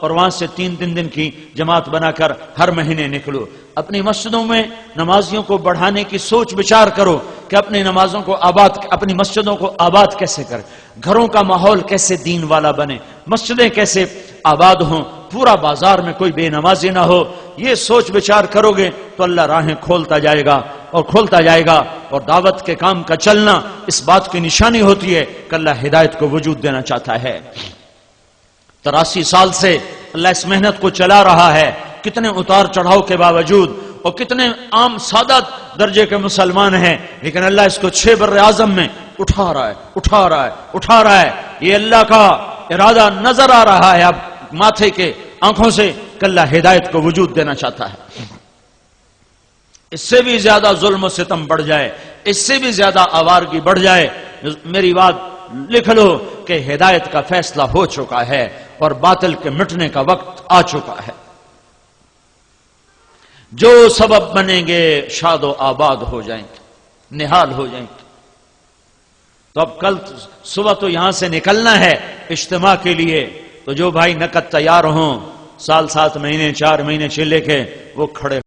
اور وہاں سے 3 دن کی جماعت بنا کر ہر مہینے نکلو. اپنی مسجدوں میں نمازیوں کو بڑھانے کی سوچ بچار کرو کہ اپنی مسجدوں کو آباد کیسے کر، گھروں کا ماحول کیسے دین والا بنے، مسجدیں کیسے آباد ہوں، پورا بازار میں کوئی بے نمازی نہ ہو. یہ سوچ بچار کرو گے تو اللہ راہیں کھولتا جائے گا اور کھولتا جائے گا. اور دعوت کے کام کا چلنا اس بات کی نشانی ہوتی ہے کہ اللہ ہدایت کو وجود دینا چاہتا ہے. 83 سال سے اللہ اس محنت کو چلا رہا ہے. کتنے اتار چڑھاؤ کے باوجود اور کتنے عام سادہ درجے کے مسلمان ہیں، لیکن اللہ اس کو 6 بر اعظم میں اٹھا رہا ہے. یہ اللہ کا ارادہ نظر آ رہا ہے اب ماتھے کے آنکھوں سے کہ اللہ ہدایت کو وجود دینا چاہتا ہے. اس سے بھی زیادہ ظلم و ستم بڑھ جائے، اس سے بھی زیادہ آوارگی بڑھ جائے، میری بات لکھ لو کہ ہدایت کا فیصلہ ہو چکا ہے اور باطل کے مٹنے کا وقت آ چکا ہے. جو سبب بنیں گے شاد و آباد ہو جائیں گے، نہال ہو جائیں گے. تو اب کل صبح تو یہاں سے نکلنا ہے اجتماع کے لیے. تو جو بھائی نقد تیار ہوں، سال 7 مہینے 4 مہینے چلے کے وہ کھڑے